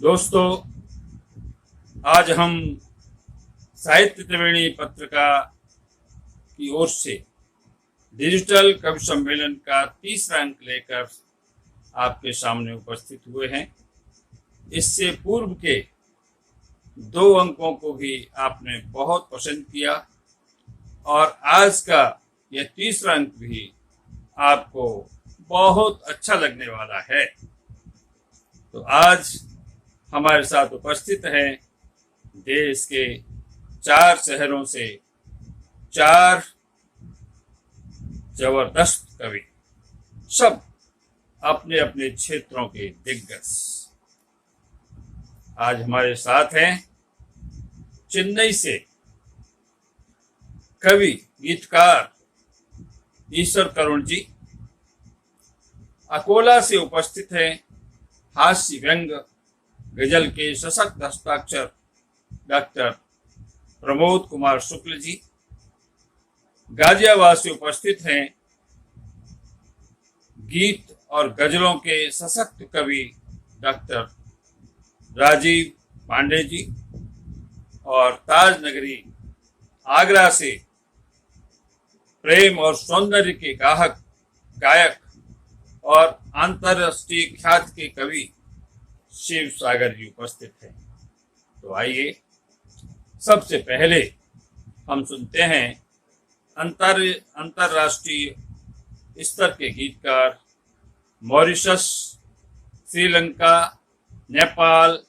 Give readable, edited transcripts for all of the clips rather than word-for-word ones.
दोस्तों, आज हम साहित्य त्रिवेणी पत्रिका की ओर से डिजिटल कवि सम्मेलन का तीसरा अंक लेकर आपके सामने उपस्थित हुए हैं। इससे पूर्व के 2 अंकों को भी आपने बहुत पसंद किया और आज का यह तीसरा अंक भी आपको बहुत अच्छा लगने वाला है। तो आज हमारे साथ उपस्थित हैं देश के 4 शहरों से 4 जबरदस्त कवि, सब अपने अपने क्षेत्रों के दिग्गज। आज हमारे साथ हैं चेन्नई से कवि गीतकार ईश्वर करुण जी, अकोला से उपस्थित हैं हास्य व्यंग गजल के सशक्त हस्ताक्षर डॉक्टर प्रमोद कुमार शुक्ल जी, गाजियाबाद से उपस्थित हैं गीत और गजलों के सशक्त कवि डॉक्टर राजीव पांडे जी, और ताज नगरी आगरा से प्रेम और सौंदर्य के गायक और अंतर्राष्ट्रीय ख्यात के कवि शिव सागर जी उपस्थित हैं। तो आइए सबसे पहले हम सुनते हैं अंतर्राष्ट्रीय स्तर के गीतकार, Mauritius, Sri Lanka, Nepal,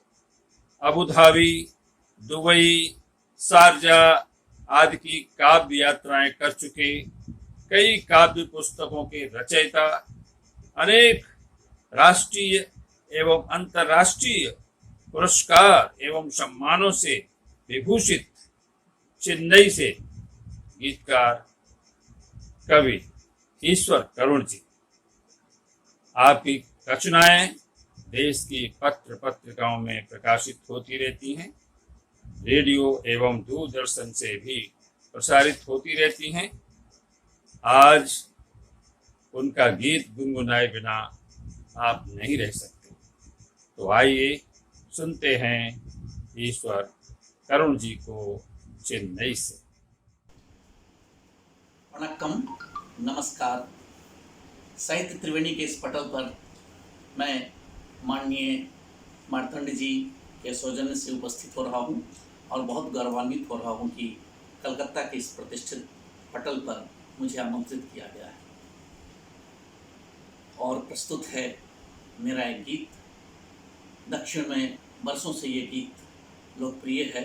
Abu Dhabi, Dubai, Sharjah आदि की काव्य यात्राएं कर चुके, कई काव्य पुस्तकों के रचयिता, अनेक राष्ट्रीय एवं अंतर्राष्ट्रीय पुरस्कार एवं सम्मानों से विभूषित चेन्नई से गीतकार कवि ईश्वर करुण जी। आपकी रचनाएं देश की पत्र पत्रिकाओं में प्रकाशित होती रहती हैं, रेडियो एवं दूरदर्शन से भी प्रसारित होती रहती हैं। आज उनका गीत गुनगुनाए बिना आप नहीं रह सकते। तो आइए सुनते हैं ईश्वर करुण जी को चेन्नई से। वणक्कम, नमस्कार। साहित्य त्रिवेणी के इस पटल पर मैं माननीय मार्तंड जी के सौजन्य से उपस्थित हो रहा हूं और बहुत गौरवान्वित हो रहा हूं कि कलकत्ता के इस प्रतिष्ठित पटल पर मुझे आमंत्रित किया गया है और प्रस्तुत है मेरा एक गीत। दक्षिण में वर्षों से ये गीत लोकप्रिय है।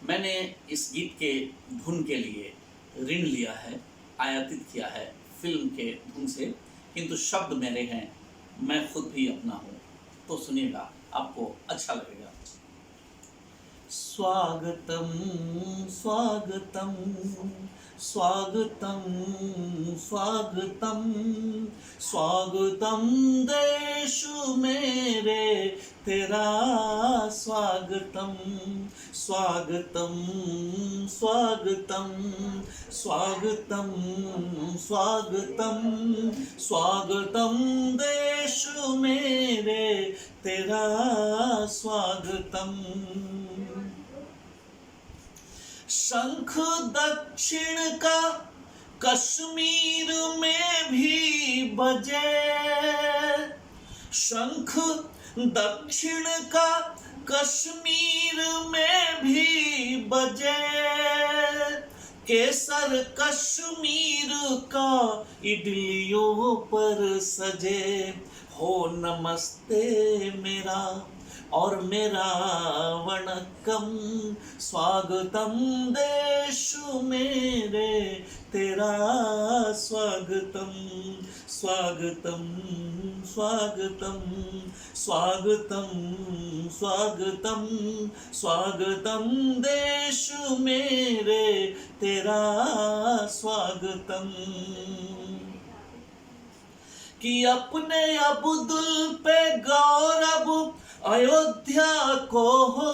मैंने इस गीत के धुन के लिए ऋण लिया है, आयातित किया है फिल्म के धुन से, किंतु शब्द मेरे हैं, मैं खुद भी अपना हूँ। तो सुनिएगा, आपको अच्छा लगेगा। स्वागतम स्वागतम स्वागतम स्वागतम स्वागतम देश मेरे तेरा स्वागतम स्वागतम स्वागतम स्वागतम स्वागतम स्वागतम देश मेरे तेरा स्वागतम। शंख दक्षिण का कश्मीर में भी बजे, शंख दक्षिण का कश्मीर में भी बजे, केसर कश्मीर का इडलियों पर सजे। हो नमस्ते मेरा और मेरा वणक्कम, स्वागतम देश मेरे तेरा स्वागतम स्वागतम स्वागतम स्वागतम स्वागतम स्वागतम देश मेरे तेरा स्वागतम। कि अपने अब्दुल पे गौरव अयोध्या को हो,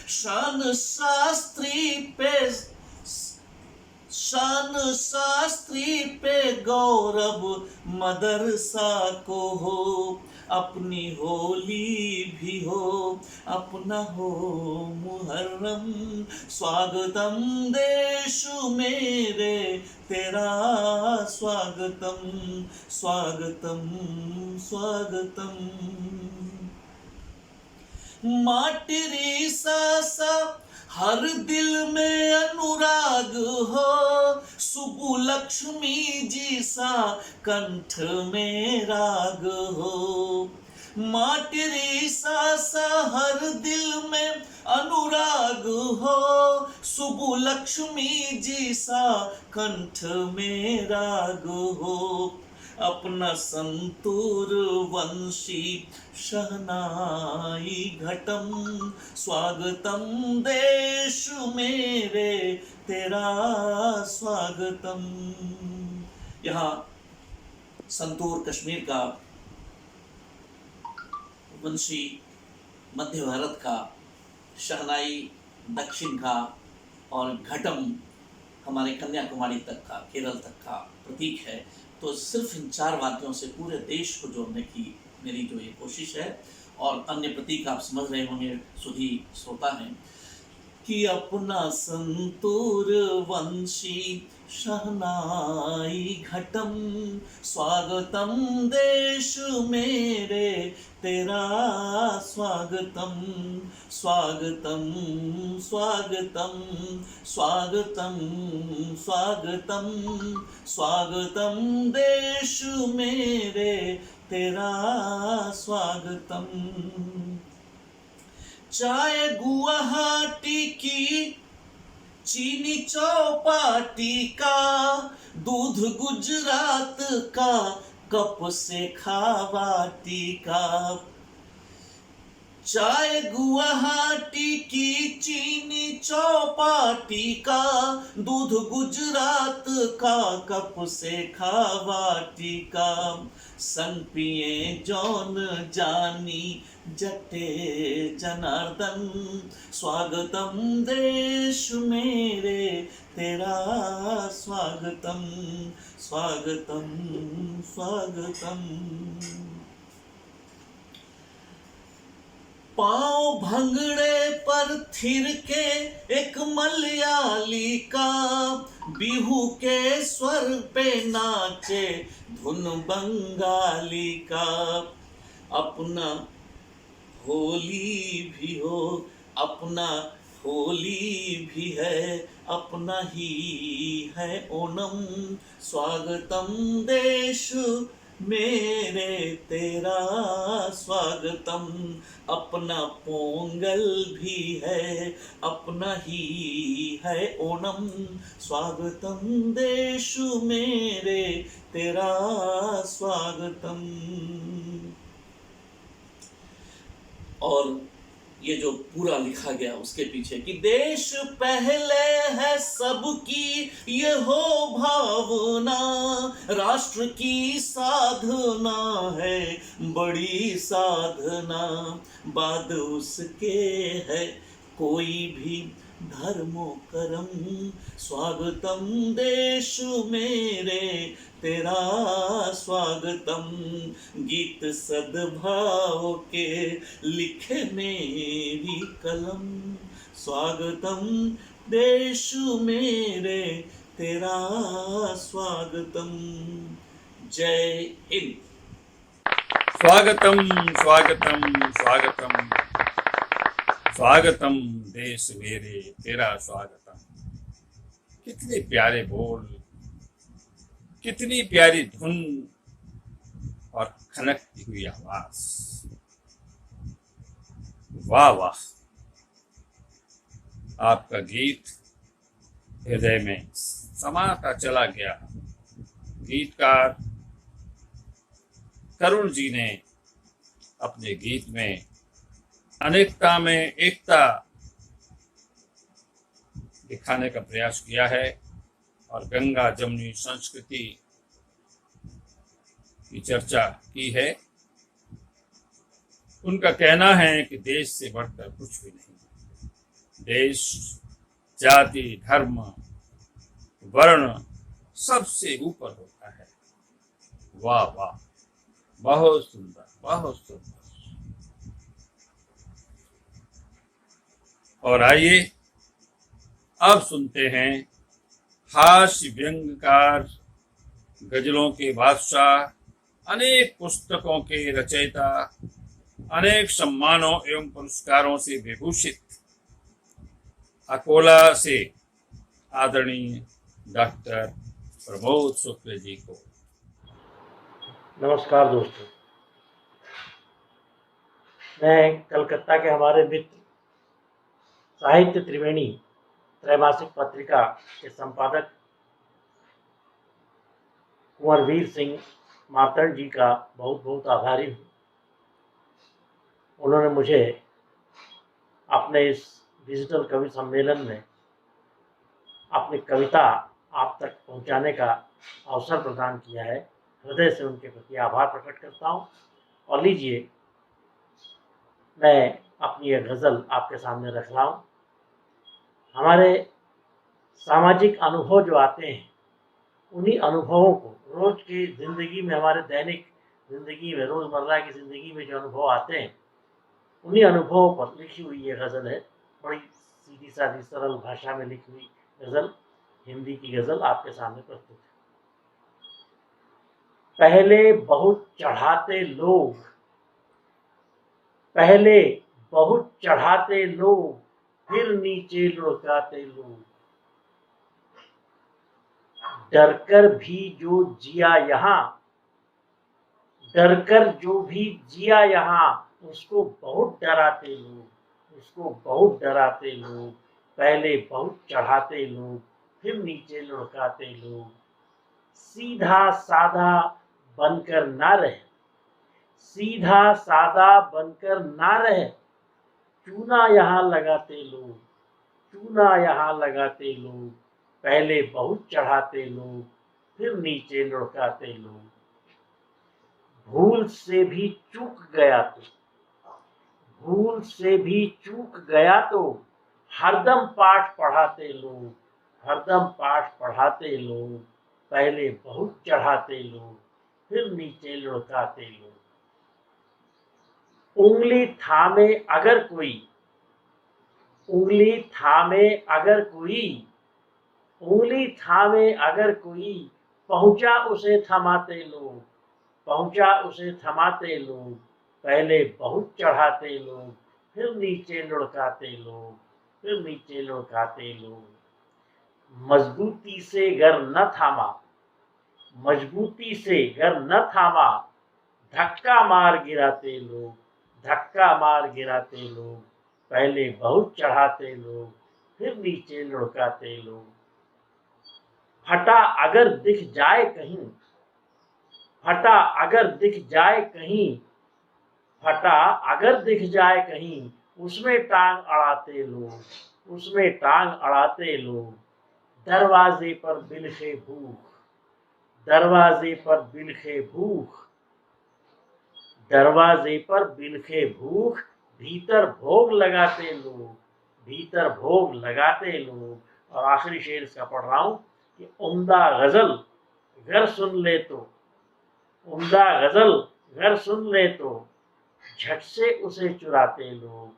शान शास्त्री पे गौरव मदरसा को हो। अपनी होली भी हो, अपना हो मुहर्रम। स्वागतम देश मेरे, तेरा स्वागतम, स्वागतम, स्वागतम। माटिरी सा हर दिल में अनुराग हो, सुबु लक्ष्मी जी सा कंठ में राग हो। माटिरी सा हर दिल में अनुराग हो, सुबु लक्ष्मी जी सा कंठ में राग हो। अपना संतूर वंशी शहनाई घटम, स्वागतम देश मेरे, तेरा स्वागतम। यहाँ संतूर कश्मीर का, वंशी मध्य भारत का, शहनाई दक्षिण का और घटम हमारे कन्याकुमारी तक का, केरल तक का प्रतीक है। तो सिर्फ इन 4 वाद्यों से पूरे देश को जोड़ने की मेरी जो ये कोशिश है। और अन्य प्रतीक आप समझ रहे होंगे, सुधी श्रोता हैं, कि अपना संतूर वंशी शहनाई घटम, स्वागतम देश मेरे, तेरा स्वागतम, स्वागतम, स्वागतम, स्वागतम, स्वागतम, स्वागतम देश मेरे, तेरा स्वागतम। चाय गुवाहाटी की, चीनी चौपाटी का, दूध गुजरात का, कप से खावाटी का। चाय गुवाहाटी की, चीनी चौपाटी का, दूध गुजरात का, कप से खावाटी का। संग पिए जौन जानी जटे जनार्दन, स्वागतम देश मेरे, तेरा स्वागतम, स्वागतम, स्वागतम। पाँव भंगड़े पर थिर के एक मलयाली का, बिहू के स्वर पे नाचे धुन बंगाली का। अपना होली भी हो, अपना होली भी है, अपना ही है ओणम। स्वागतम देश मेरे, तेरा स्वागतम। अपना पोंगल भी है, अपना ही है ओणम। स्वागतम देश मेरे, तेरा स्वागतम। और ये जो पूरा लिखा गया उसके पीछे कि देश पहले है सबकी ये हो भावना, राष्ट्र की साधना है बड़ी साधना, बाद उसके है कोई भी धर्मो करम। स्वागतम देश मेरे, तेरा स्वागतम। गीत सद्भाव के लिखे मेरी कलम, स्वागतम देश मेरे, तेरा स्वागतम। जय हिंद। स्वागतम, स्वागतम, स्वागतम, स्वागतम देश मेरे, तेरा स्वागतम। कितने प्यारे बोल, कितनी प्यारी धुन और खनकती हुई आवाज। वाह वाह, आपका गीत हृदय में समाता चला गया। गीतकार करुण जी ने अपने गीत में अनेकता में एकता दिखाने का प्रयास किया है और गंगा जमुनी संस्कृति की चर्चा की है। उनका कहना है कि देश से बढ़कर कुछ भी नहीं। देश जाति, धर्म, वर्ण सबसे ऊपर होता है। वाह वाह, बहुत सुंदर, बहुत सुंदर। और आइए अब सुनते हैं हास्य व्यंग्यकार, गजलों के बादशाह, अनेक पुस्तकों के रचयिता, अनेक सम्मानों एवं पुरस्कारों से विभूषित अकोला से आदरणीय डॉक्टर प्रमोद शुक्ल जी को। नमस्कार दोस्तों, मैं कलकत्ता के हमारे मित्र साहित्य त्रिवेणी त्रैमासिक पत्रिका के संपादक कुंवर वीर सिंह मार्तंड जी का बहुत बहुत आभारी हूँ। उन्होंने मुझे अपने इस डिजिटल कवि सम्मेलन में अपनी कविता आप तक पहुँचाने का अवसर प्रदान किया है। हृदय से उनके प्रति आभार प्रकट करता हूँ। और लीजिए, मैं अपनी यह गज़ल आपके सामने रख रहा हूँ। हमारे सामाजिक अनुभव जो आते हैं, उन्हीं अनुभवों को रोज की ज़िंदगी में, हमारे दैनिक ज़िंदगी में, रोज़मर्रा की ज़िंदगी में जो अनुभव आते हैं, उन्हीं अनुभवों पर लिखी हुई ये गज़ल है। बड़ी सीधी सादी सरल भाषा में लिखी हुई गज़ल, हिंदी की गज़ल आपके सामने प्रस्तुत है। पहले बहुत चढ़ाते लोग, पहले बहुत चढ़ाते लोग, फिर नीचे लुढ़काते लोग। डरकर भी जो जिया यहाँ, डरकर जो भी जिया यहाँ, उसको बहुत डराते लोग, उसको बहुत डराते लोग। पहले बहुत चढ़ाते लोग, फिर नीचे लुढ़काते लोग। सीधा साधा बनकर ना रहे, सीधा सादा बनकर ना रहे। चूना यहाँ लगाते लोग, चूना यहाँ लगाते लोग। पहले बहुत चढ़ाते लोग, फिर नीचे लुढ़काते लोग। भूल से भी चूक गया तो, भूल से भी चूक गया तो, हरदम पाठ पढ़ाते लोग, हरदम पाठ पढ़ाते लोग। पहले बहुत चढ़ाते लोग, फिर नीचे लुढ़काते लोग। उंगली थामे अगर कोई, उंगली थामे अगर कोई, उंगली थामे अगर कोई, पहुंचा उसे थमाते लोग, पहुंचा उसे थमाते लोग। पहले बहुत चढ़ाते लोग, फिर नीचे लुढ़काते लोग, फिर नीचे लुढ़काते लोग। मजबूती से घर न थामा, मजबूती से घर न थामा, धक्का मार गिराते लोग, धक्का मार गिराते लोग। पहले बहुत चढ़ाते लोग, फिर नीचे लुढ़काते लोग। फटा अगर दिख जाए कहीं, फटा अगर दिख जाए कहीं, फटा अगर दिख जाए कहीं, उसमें टांग अड़ाते लोग, उसमें टांग अड़ाते लोग। दरवाजे पर बिलखे भूख, दरवाजे पर बिलखे भूख, दरवाजे पर बिलखे भूख। भीतर भोग लगाते लोग, भीतर भोग लगाते लोग। और आखिरी शेर इसका पढ़ रहा हूँ कि उम्दा गजल घर सुन ले तो, उम्दा गजल घर सुन ले तो, झट से उसे चुराते लोग,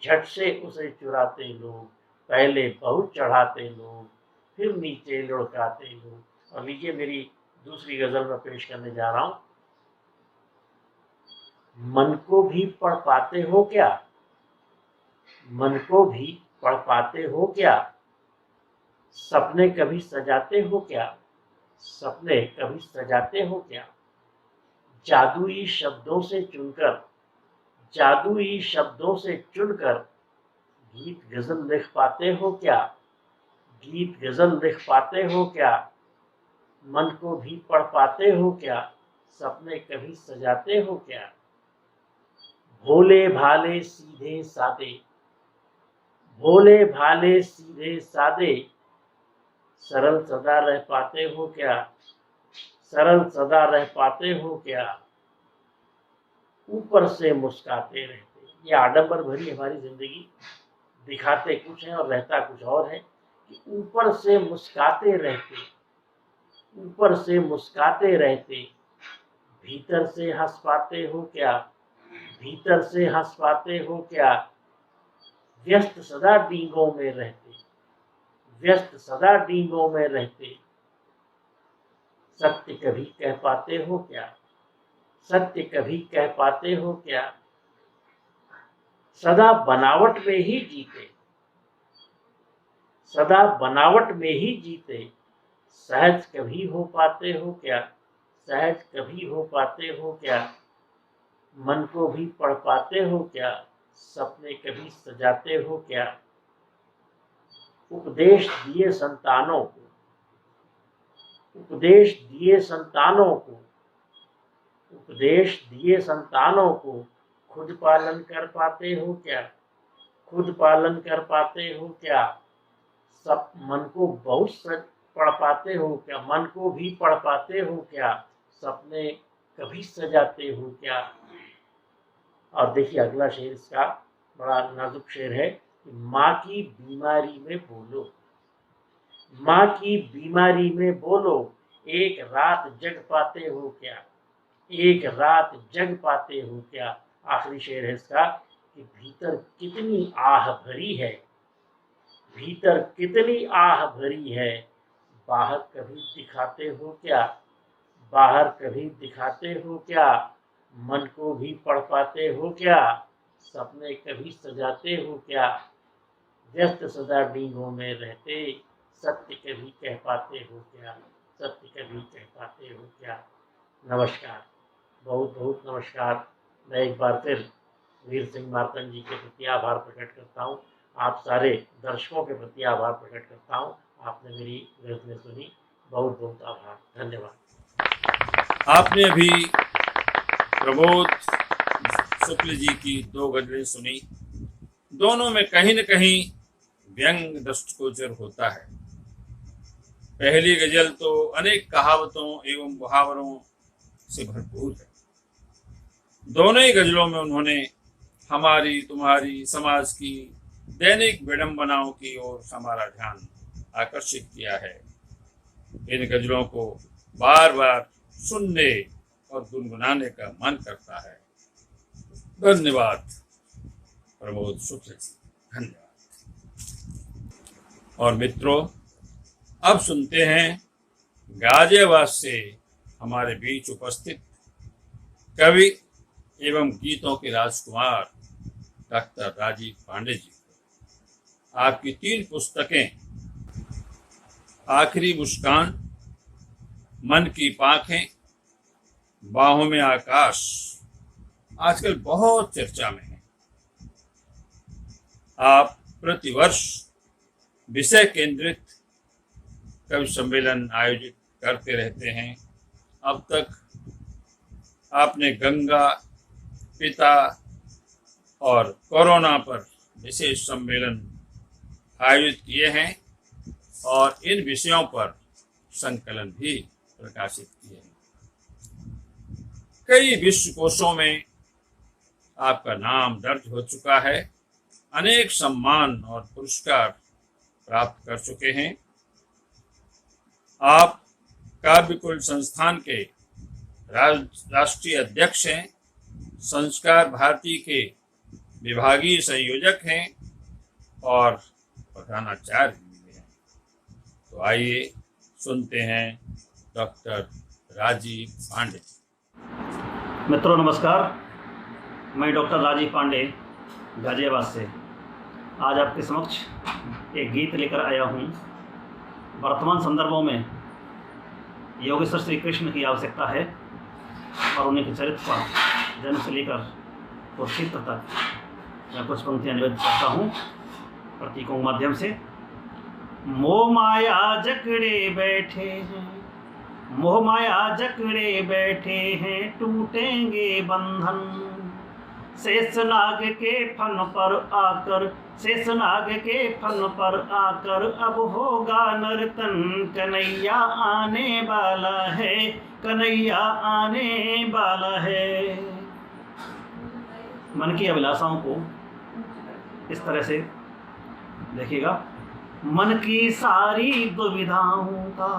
झट से उसे चुराते लोग। पहले बहुत चढ़ाते लोग, फिर नीचे लुढ़काते लोग। और लीजिए, मेरी दूसरी गजल में पेश करने जा रहा हूँ। मन को भी पढ़ पाते हो क्या, मन को भी पढ़ पाते हो क्या, सपने कभी सजाते हो क्या, सपने कभी सजाते हो क्या। जादुई शब्दों से चुनकर, जादुई शब्दों से चुनकर, गीत गजल लिख पाते हो क्या, गीत गजल लिख पाते हो क्या। मन को भी पढ़ पाते हो क्या, सपने कभी सजाते हो क्या। भोले भाले सीधे सादे, भोले भाले सीधे सादे, सरल सदा रह पाते हो क्या, सरल सदा रह पाते हो क्या। ऊपर से मुस्काते रहते, ये आडंबर भरी हमारी जिंदगी, दिखाते कुछ है और रहता कुछ और है। कि ऊपर से मुस्काते रहते, ऊपर से मुस्काते रहते, भीतर से हंस पाते हो क्या, भीतर से हंस पाते हो क्या। व्यस्त सदा डींगों में रहते, व्यस्त सदा डींगों में रहते, सत्य कभी कह पाते हो क्या, सत्य कभी कह पाते हो क्या। सदा बनावट में ही जीते, सदा बनावट में ही जीते, सहज कभी हो पाते हो क्या, सहज कभी हो पाते हो क्या। मन को भी पढ़ पाते हो क्या, सपने कभी सजाते हो क्या। उपदेश दिए संतानों को, उपदेश दिए संतानों को, उपदेश दिए संतानों को, खुद पालन कर पाते हो क्या, खुद पालन कर पाते हो क्या। सब मन को बहुत पढ़ पाते हो क्या, मन को भी पढ़ पाते हो क्या, सपने कभी सजाते हो क्या। और देखिए अगला शेर इसका बड़ा नाजुक शेर है कि माँ की बीमारी में बोलो, माँ की बीमारी में बोलो, एक रात जग पाते हो क्या, एक रात जग पाते हो क्या। आखिरी शेर है इसका कि भीतर कितनी आह भरी है, भीतर कितनी आह भरी है, बाहर कभी दिखाते हो क्या, बाहर कभी दिखाते हो क्या। मन को भी पढ़ पाते हो क्या, सपने कभी सजाते हो क्या। व्यस्त सदा डींगों में रहते, सत्य कभी कह पाते हो क्या, सत्य कभी कह पाते हो क्या। नमस्कार, बहुत बहुत नमस्कार। मैं एक बार फिर वीर सिंह मार्तंड जी के प्रति आभार प्रकट करता हूँ, आप सारे दर्शकों के प्रति आभार प्रकट करता हूँ। आपने मेरी गज़लें सुनी, बहुत बहुत आभार, धन्यवाद। आपने अभी प्रबोध शुक्ल जी की 2 गजलें सुनी। दोनों में कहीं न कहीं व्यंग दृष्टिगोचर होता है। पहली गजल तो अनेक कहावतों एवं मुहावरों से भरपूर है। दोनों ही गजलों में उन्होंने हमारी तुम्हारी समाज की दैनिक विडंबनाओं की ओर हमारा ध्यान आकर्षित किया है। इन गजलों को बार बार सुनने और गुनगुनाने का मन करता है। धन्यवाद प्रबोध शुक्ल, धन्यवाद। और मित्रों, अब सुनते हैं गाजियाबाद से हमारे बीच उपस्थित कवि एवं गीतों के राजकुमार डॉक्टर राजीव पांडे जी को। आपकी 3 पुस्तकें आखिरी मुस्कान, मन की पाखें, बाहों में आकाश आजकल बहुत चर्चा में है। आप प्रतिवर्ष विषय केंद्रित कवि सम्मेलन आयोजित करते रहते हैं। अब तक आपने गंगा, पिता और कोरोना पर विशेष सम्मेलन आयोजित किए हैं और इन विषयों पर संकलन भी प्रकाशित किए हैं। कई विश्व कोशों में आपका नाम दर्ज हो चुका है। अनेक सम्मान और पुरस्कार प्राप्त कर चुके हैं। आप काव्यकुल संस्थान के राष्ट्रीय अध्यक्ष हैं, संस्कार भारती के विभागीय संयोजक हैं और प्रधानाचार्य भी हैं। तो आइए सुनते हैं डॉक्टर राजीव पांडे। मित्रों नमस्कार, मैं डॉक्टर राजीव पांडे गाजियाबाद से आज आपके समक्ष एक गीत लेकर आया हूँ। वर्तमान संदर्भों में योगेश्वर श्री कृष्ण की आवश्यकता है और उन्हीं के चरित्र पर जन्म से लेकर कुरुक्षेत्र तक मैं कुछ पंक्तियाँ निवेदित करता हूँ प्रतीकों के माध्यम से। मोह माया जकड़े बैठे हैं, मोह माया जकड़े बैठे हैं, टूटेंगे बंधन। शेषनाग के फन पर आकर, शेषनाग के फन पर आकर अब होगा नर्तन। कन्हैया आने वाला है, कन्हैया आने वाला है। मन की अभिलाषाओं को इस तरह से देखिएगा। मन की सारी दुविधाओं का,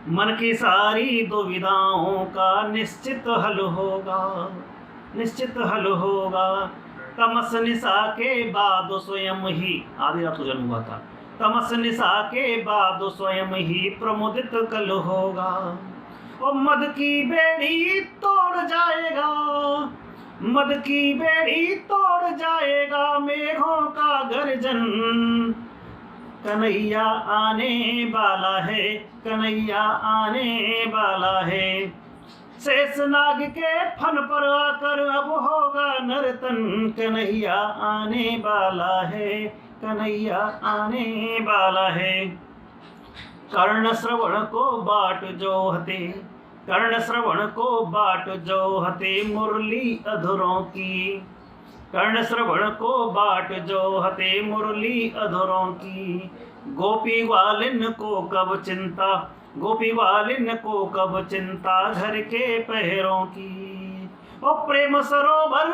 मन की सारी दुविधाओं का निश्चित हल होगा, निश्चित हल होगा। तमस निशा के बाद स्वयं ही, आधी रात को जन्म हुआ था, तमस निशा के बाद स्वयं ही प्रमुदित कल होगा। और मद की बेड़ी तोड़ जाएगा, मद की बेड़ी तोड़ जाएगा मेघों का गर्जन। कन्हैया आने वाला है, कन्हैया आने वाला है। शेषनाग के फन पर आकर अब होगा नर्तन। कन्हैया आने वाला है, कन्हैया आने वाला है। कर्ण श्रवण को बाट जोहते, कर्ण श्रवण को बाट जोहते मुरली अधरों की। कर्ण श्रवण को बाट जोहते मुरली अधरों की। गोपी वालिन को कब चिंता, गोपी वालिन को कब चिंता घर के पहरों की। ओ प्रेम सरोवर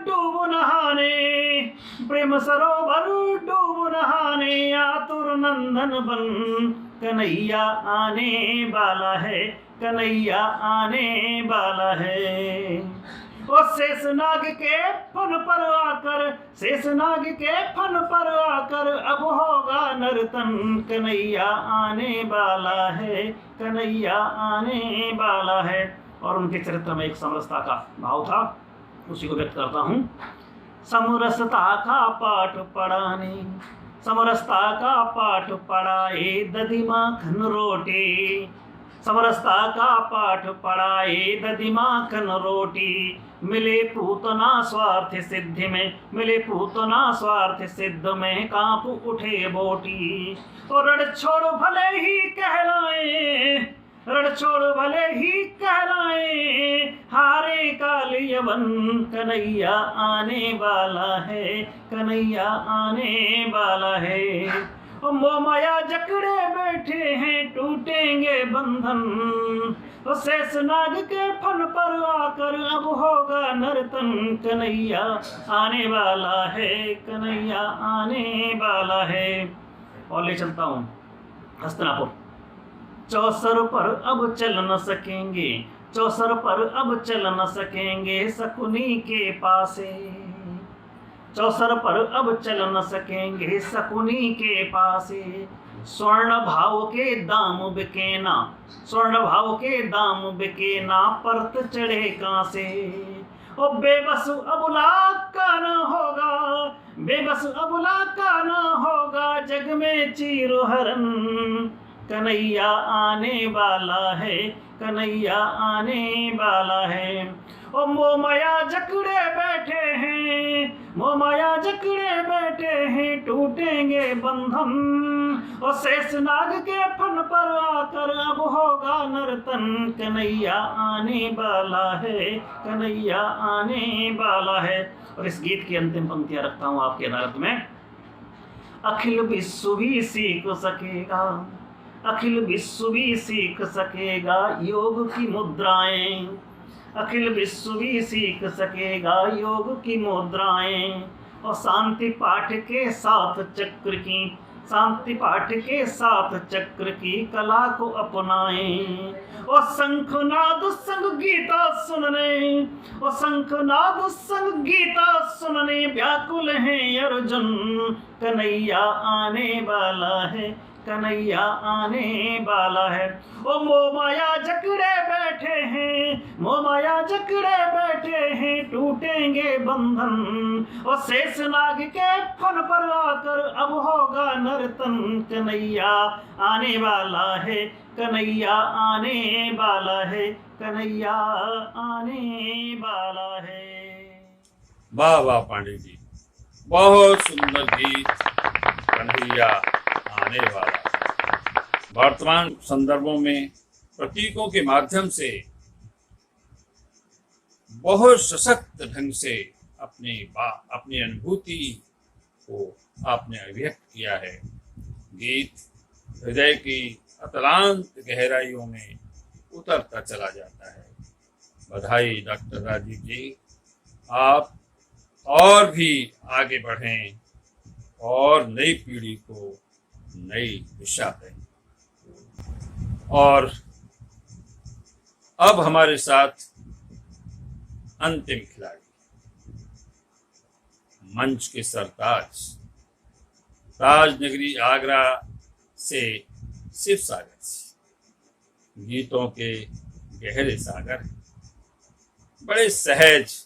डूब नहाने, प्रेम सरोवर डूब नहाने आतुर नंदन बन। कन्हैया आने वाला है, कन्हैया आने वाला है। ओ शेषनाग के फन पर आकर, शेषनाग के फन पर आकर अब होगा नर्तन। कन्हैया आने वाला है, कन्हैया आने वाला है। और उनके चरित्र में एक समरसता का भाव था, उसी को व्यक्त करता हूँ। समरसता का पाठ पढ़ाने, समरसता का पाठ पढ़ाए दधी माखन रोटी। समरसता का पाठ पढ़ाए दधी माखन रोटी। मिले पूतना स्वार्थ सिद्धि में, मिले पूतना स्वार्थ सिद्ध में कांप उठे बोटी। और रण छोड़ भले ही कहलाए, रण छोड़ भले ही कहलाए हारे काल यवन। कन्हैया आने वाला है, कन्हैया आने वाला है। मोमाया जकड़े बैठे हैं टूटेंगे बंधन। शेषनाग के फन पर आकर अब होगा नर्तन। कन्हैया आने वाला है, कन्हैया आने वाला है। और ले चलता हूँ हस्तिनापुर। चौसर पर अब चल न सकेंगे, चौसर पर अब चल न सकेंगे शकुनी के पासे। चौसर पर अब चल न सकेंगे शकुनी के पासे। स्वर्ण भाव के दाम बिके ना, स्वर्ण भाव के दाम बिके ना परत चढ़े कांसे। ओ बेबस अबुला का न होगा, बेबस अबुला का न होगा जग में चीर हरन। कन्हैया आने वाला है, कन्हैया आने वाला है। ओ मोमाया जकड़े बैठे हैं, मोमाया जकड़े बैठे हैं टूटेंगे बंधन। और शेषनाग के फन पर आकर अब होगा नर्तन। कन्हैया आने वाला है, कन्हैया आने वाला है। और इस गीत की अंतिम पंक्तियां रखता हूँ आपके अदालत में। अखिल विश्व भी सीख सकेगा, अखिल विश्व भी सीख सकेगा योग की मुद्राएं। अखिल विश्व भी सीख सकेगा योग की मुद्राएं। और शांति पाठ के साथ चक्र की, शांति पाठ के साथ चक्र की कला को अपनाएं। और शंखनाद संग गीता सुनने, और शंखनाद संग गीता सुनने व्याकुल हैं अर्जुन। कन्हैया आने वाला है, कन्हैया आने वाला है। ओ मोमाया जकड़े बैठे हैं, मोमाया जकड़े बैठे हैं टूटेंगे बंधन। और शेषनाग के फन पर आकर अब होगा नर्तन। कन्हैया आने वाला है, कन्हैया आने वाला है, कन्हैया आने वाला है। वाह वाह पांडे जी, बहुत सुंदर गीत कन्हैया आने वाला। वर्तमान संदर्भों में प्रतीकों के माध्यम से बहुत सशक्त ढंग से अपनी अनुभूति को आपने अभिव्यक्त किया है। गीत हृदय की अतलांत गहराइयों में उतरता चला जाता है। बधाई डॉक्टर राजीव जी, आप और भी आगे बढ़ें और नई पीढ़ी को नई दिशा दें। और अब हमारे साथ अंतिम खिलाड़ी, मंच के सरताज, ताज नगरी आगरा से शिव सागर जी, गीतों के गहरे सागर, बड़े सहज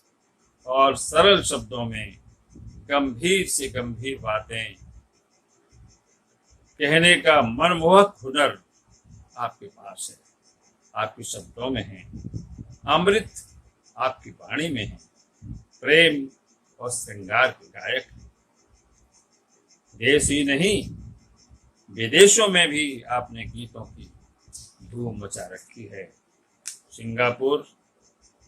और सरल शब्दों में गंभीर से गंभीर बातें कहने का मनमोहक हुनर आपके पास है, आपके शब्दों में है। अमृत आपकी वाणी में है। प्रेम और श्रृंगार के गायक हैं। देश ही नहीं, विदेशों में भी आपने गीतों की धूम मचा रखी है। Singapore,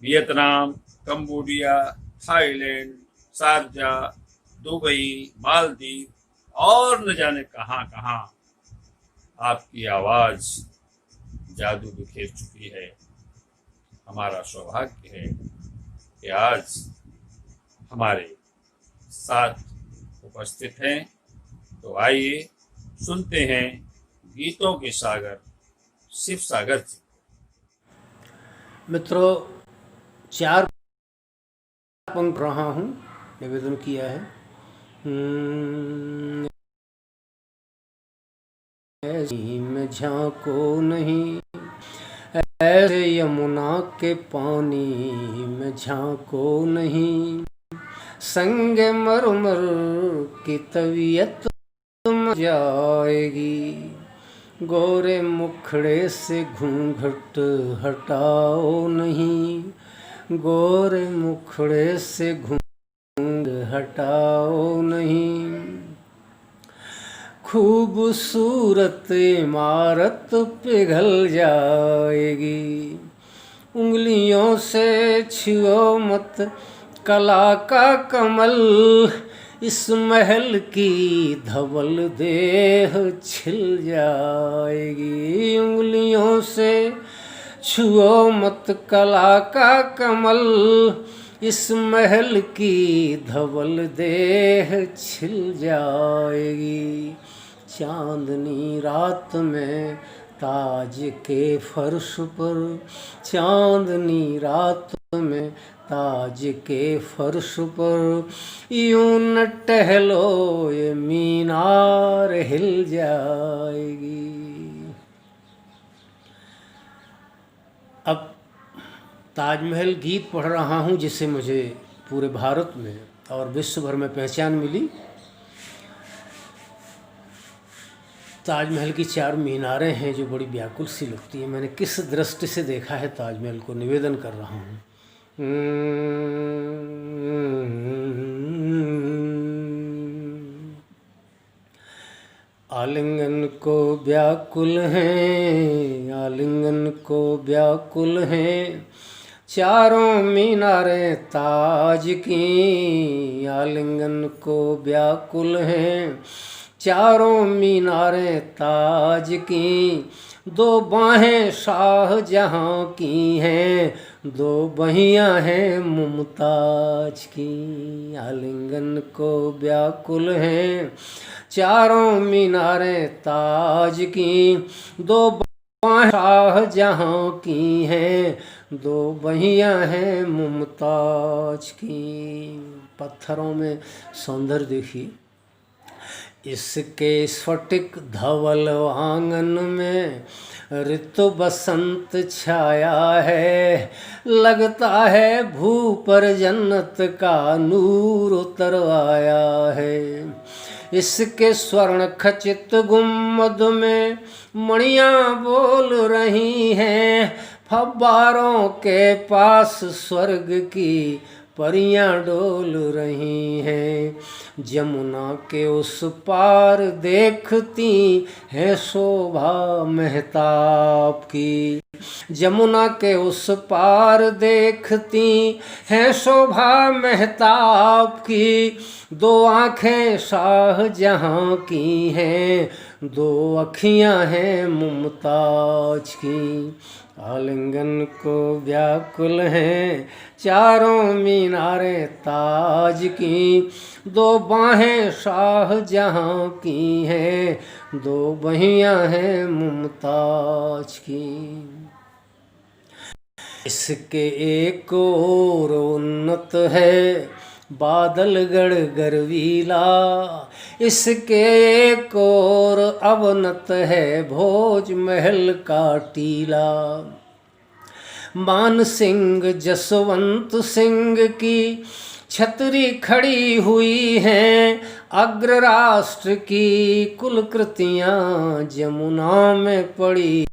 Vietnam, Cambodia, Thailand, Sharjah, Dubai, Maldives और न जाने कहां कहां आपकी आवाज जादू बिखेर चुकी है। हमारा सौभाग्य है कि आज हमारे साथ उपस्थित हैं। तो आइए सुनते हैं गीतों के सागर शिव सागर जी। मित्रों, 4 पंक्ति रहा हूँ, निवेदन किया है। ऐसी में झांको नहीं, ऐसे यमुना के पानी में झांको नहीं, संग मरमर की तबीयत तुम जाएगी, गोरे मुखड़े से घूंघट हटाओ नहीं, गोरे मुखड़े से घूंघट हटाओ नहीं, खूबसूरत इमारत पिघल जाएगी, उंगलियों से छुओ मत कला का कमल, इस महल की धवल देह छिल जाएगी, उंगलियों से छुओ मत कला का कमल, इस महल की धवल देह छिल जाएगी, चांदनी रात में ताज के फर्श पर, चांदनी रात में ताज के फर्श पर, यूं न टहलो ये मीनार हिल जाएगी। अब ताजमहल गीत पढ़ रहा हूँ जिससे मुझे पूरे भारत में और विश्व भर में पहचान मिली। ताजमहल की 4 मीनारें हैं जो बड़ी व्याकुल सी लगती हैं। मैंने किस दृष्टि से देखा है ताजमहल को, निवेदन कर रहा हूँ। आलिंगन को व्याकुल हैं, आलिंगन को व्याकुल हैं, चारों मीनारें ताज की, आलिंगन को व्याकुल हैं, चारों मीनारें ताज की, 2 बाहें शाहजहां की हैं, 2 बहियां हैं मुमताज की, आलिंगन को व्याकुल हैं, चारों मीनारें ताज की, 2 बाहें शाहजहां की हैं, 2 बहियां हैं मुमताज की। पत्थरों में सौंदर्य देखिए, इसके स्फटिक धवल आंगन में ऋतु बसंत छाया है, लगता है भू पर जन्नत का नूर उतर आया है। इसके स्वर्ण खचित गुम्मद में मणियाँ बोल रही हैं, फव्वारों के पास स्वर्ग की परियां डोल रही हैं, जमुना के उस पार देखती है शोभा महताब की, जमुना के उस पार देखती है शोभा महताब की, 2 आँखें शाहजहां की हैं, 2 अखियां हैं मुमताज की, आलिंगन को व्याकुल हैं, चारों मीनारें ताज की, 2 बाहें शाहजहां की हैं, 2 बहियां हैं मुमताज की। इसके एक और उन्नत है बादलगढ़ गरवीला, इसके एक और अवनत है भोज महल का टीला। मान सिंह जसवंत सिंह की छतरी खड़ी हुई हैं, अग्र राष्ट्र की कुलकृतियां जमुना में पड़ी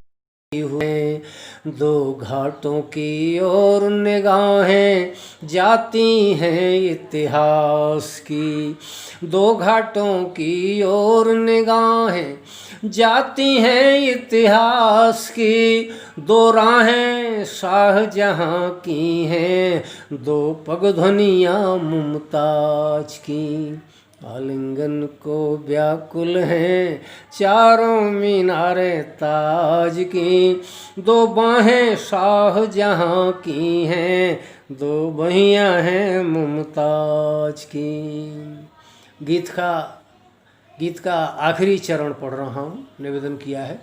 हुए। दो घाटों की ओर निगाहें जाती हैं इतिहास की, दो घाटों की ओर निगाहें जाती हैं इतिहास की। दो राहें शाहजहां की हैं, दो पगध्वनियां मुमताज की। आलिंगन को व्याकुल हैं चारों मीनारे ताज की, दो बाहें शाहजहां की हैं, दो बहियां हैं मुमताज की। गीत का आखिरी चरण पढ़ रहा हूँ, निवेदन किया है।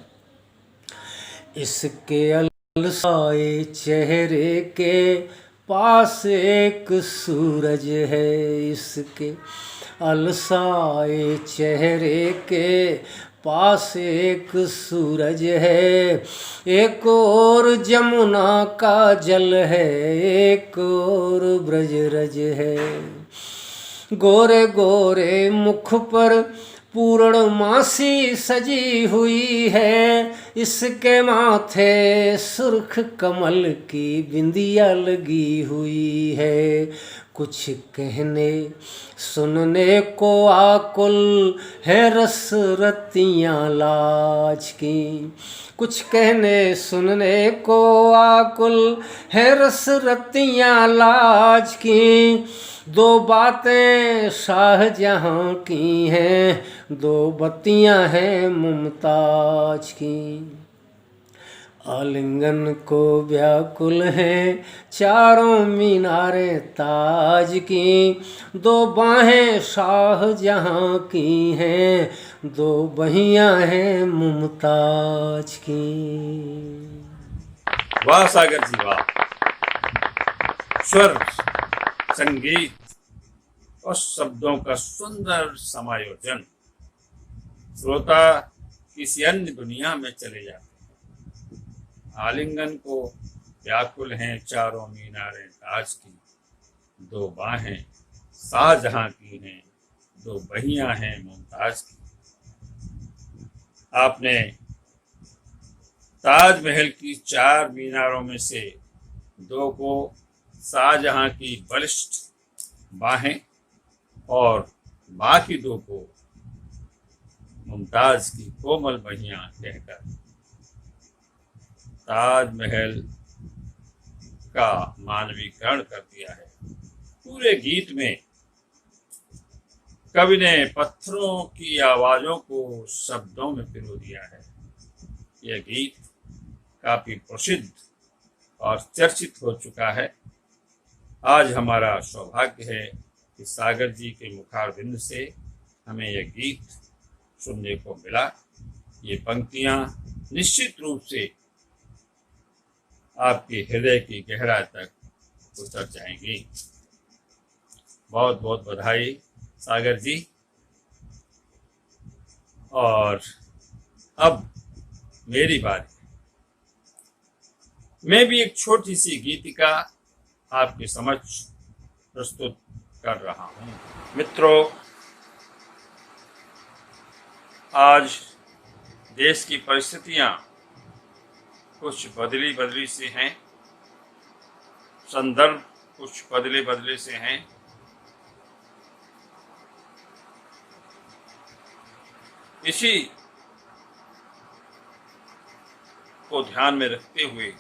इसके अलसाए चेहरे के पास एक सूरज है, इसके अलसाए चेहरे के पास एक सूरज है। एक और जमुना का जल है, एक और ब्रजरज है। गोरे गोरे मुख पर पूर्णमासी सजी हुई है, इसके माथे सुर्ख कमल की बिंदिया लगी हुई है। कुछ कहने सुनने को आकुल है रस रतियाँ लाज की, कुछ कहने सुनने को आकुल है रस रतियाँ लाज की। दो बातें शाहजहां की हैं, दो बत्तियां हैं मुमताज की। आलिंगन को व्याकुल हैं चारों मीनारे ताज की, दो बाहें शाहजहां की हैं, दो बहियां हैं मुमताज की। वाह सागर जी वाह। स्वर, संगीत और शब्दों का सुंदर समायोजन। श्रोता किसी अन्य दुनिया में चले जाते हैं। आलिंगन को व्याकुल हैं चारों मीनारें ताज की, दो बाहें शाहजहां की हैं, दो बहियां हैं मुमताज की। आपने ताजमहल की 4 मीनारों में से 2 को शाहजहां की बलिष्ठ बाहें और बाकी 2 को मुमताज की कोमल बहियां कहकर ताजमहल का मानवीकरण कर दिया है। पूरे गीत में कवि ने पत्थरों की आवाजों को शब्दों में पिरो दिया है। यह गीत काफी प्रसिद्ध और चर्चित हो चुका है। आज हमारा सौभाग्य है कि सागर जी के मुखारबिंद से हमें यह गीत सुनने को मिला। ये पंक्तियां निश्चित रूप से आपके हृदय की गहराई तक उतर जाएंगी। बहुत बहुत बधाई सागर जी। और अब मेरी बारी। मैं भी एक छोटी सी गीतिका आपके समक्ष प्रस्तुत कर रहा हूं। मित्रों, आज देश की परिस्थितियां कुछ बदली से हैं, संदर्भ कुछ बदले से हैं। इसी को ध्यान में रखते हुए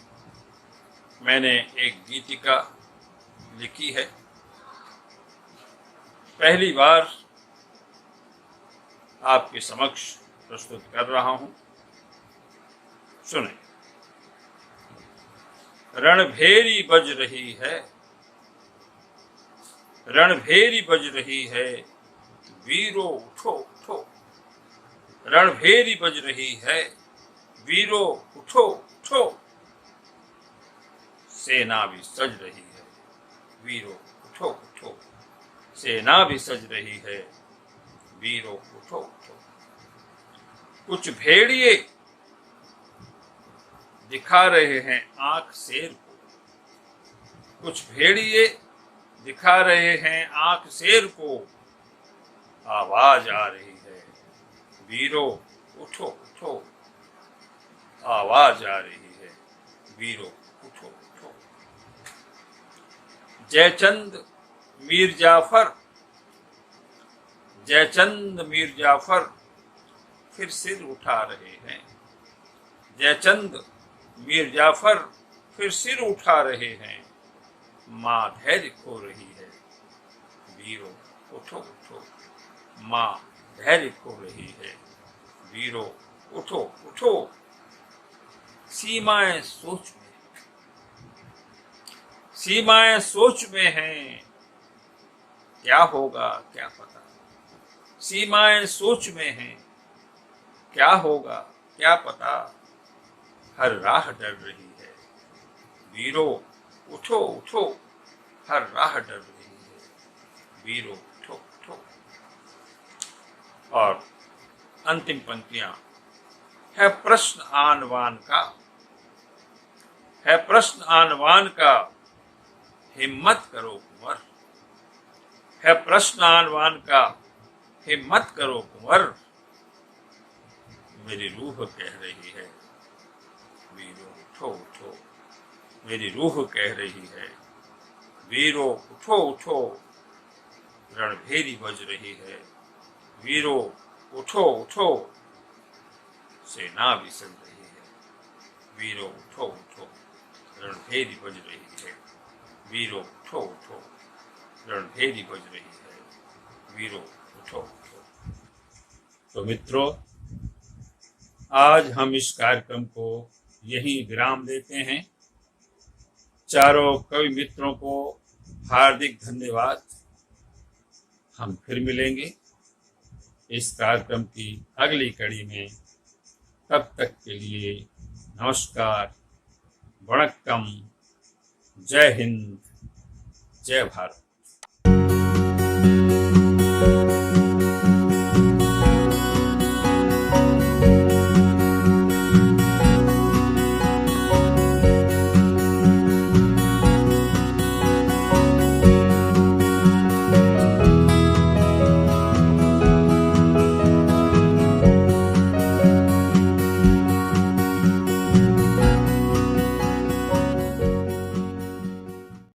मैंने एक गीतिका लिखी है। पहली बार आपके समक्ष प्रस्तुत कर रहा हूं। सुने। रणभेरी बज रही है, रणभेरी बज रही है, वीरों उठो उठो। रणभेरी बज रही है, वीरों उठो उठो। सेना भी सज रही है, वीरों उठो उठो, सेना भी सज रही है, वीरों उठो उठो। कुछ भेड़िए दिखा रहे हैं आंख शेर को, कुछ भेड़िए दिखा रहे हैं आंख शेर को, आवाज आ रही है, वीरों उठो उठो, आवाज आ रही है, वीरों उठो उठो। जयचंद मीर जाफर, जयचंद मीर जाफर फिर सिर उठा रहे हैं, जयचंद मीर जाफर फिर सिर उठा रहे हैं, माँ धैर्य खो रही है, वीरों उठो उठो, माँ धैर्य खो रही है, वीरों उठो उठो। सीमाएं सोच में, सीमाएं सोच में हैं, क्या होगा क्या पता, सीमाएं सोच में हैं, क्या होगा क्या पता, हर राह डर रही है, वीरों उठो उठो, हर राह डर रही है, वीरों उठो उठो। और अंतिम पंक्तियां है प्रश्न आनवान का, है प्रश्न आनवान का, हिम्मत करो कुंवर, है प्रश्न आनवान का, हिम्मत करो कुंवर, मेरी रूह कह रही है, वीरों उठो उठो, मेरी रूह कह रही है, वीरों उठो उठो, रणभेरी बज रही है, वीरों उठो उठो, सेना भी सज रही है, वीरों उठो उठो, रणभेरी बज रही है, वीरों उठो उठो, रणभेरी बज रही है, वीरों उठो उठो। तो मित्रों, आज हम इस कार्यक्रम को यहीं विराम देते हैं। चारों कवि मित्रों को हार्दिक धन्यवाद। हम फिर मिलेंगे इस कार्यक्रम की अगली कड़ी में। तब तक के लिए नमस्कार, वणक्कम, जय हिंद, जय भारत।